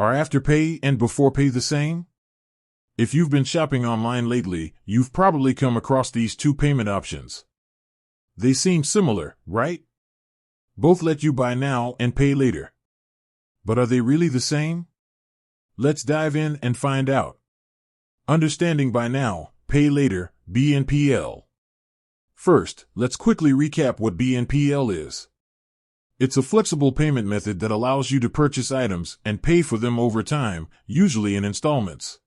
Are Afterpay and Beforepay the same? If you've been shopping online lately, you've probably come across these two payment options. They seem similar, right? Both let you buy now and pay later. But are they really the same? Let's dive in and find out. Understanding buy now, pay later, BNPL. First, let's quickly recap what BNPL is. It's a flexible payment method that allows you to purchase items and pay for them over time, usually in installments.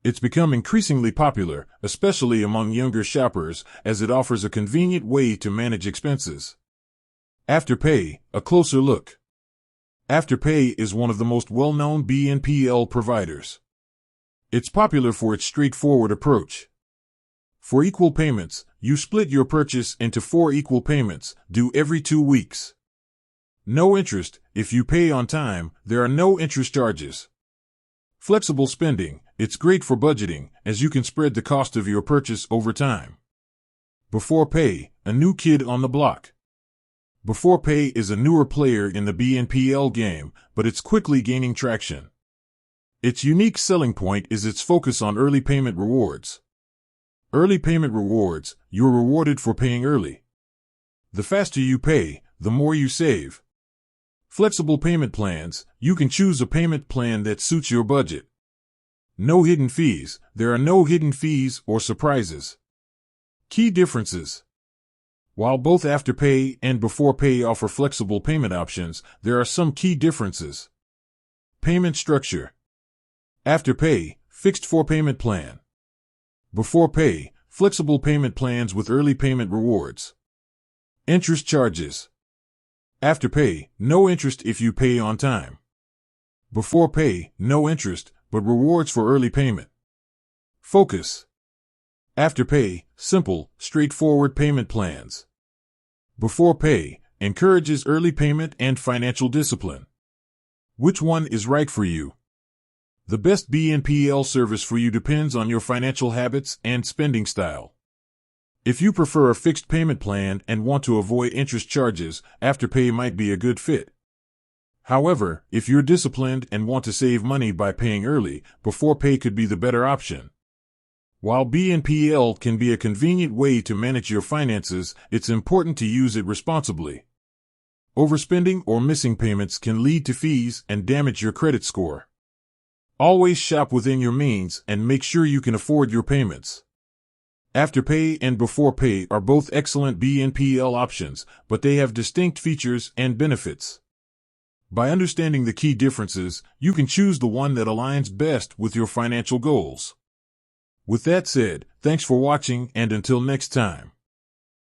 It's become increasingly popular, especially among younger shoppers, as it offers a convenient way to manage expenses. Afterpay, a closer look. Afterpay is one of the most well-known BNPL providers. It's popular for its straightforward approach. For equal payments, you split your purchase into 4 equal payments, due every 2 weeks. No interest. If you pay on time, there are no interest charges. Flexible spending. It's great for budgeting, as you can spread the cost of your purchase over time. Beforepay, a new kid on the block. Beforepay is a newer player in the BNPL game, but it's quickly gaining traction. Its unique selling point is its focus on early payment rewards. Early payment rewards, you're rewarded for paying early. The faster you pay, the more you save. Flexible payment plans, you can choose a payment plan that suits your budget. No hidden fees, there are no hidden fees or surprises. Key differences. While both Afterpay and Beforepay offer flexible payment options, there are some key differences. Payment structure. Afterpay, fixed for payment plan. Beforepay, flexible payment plans with early payment rewards. Interest charges. Afterpay, no interest if you pay on time. Beforepay, no interest, but rewards for early payment. Focus. Afterpay, simple, straightforward payment plans. Beforepay, encourages early payment and financial discipline. Which one is right for you? The best BNPL service for you depends on your financial habits and spending style. If you prefer a fixed payment plan and want to avoid interest charges, Afterpay might be a good fit. However, if you're disciplined and want to save money by paying early, Beforepay could be the better option. While BNPL can be a convenient way to manage your finances, it's important to use it responsibly. Overspending or missing payments can lead to fees and damage your credit score. Always shop within your means and make sure you can afford your payments. Afterpay and Beforepay are both excellent BNPL options, but they have distinct features and benefits. By understanding the key differences, you can choose the one that aligns best with your financial goals. With that said, thanks for watching, and until next time.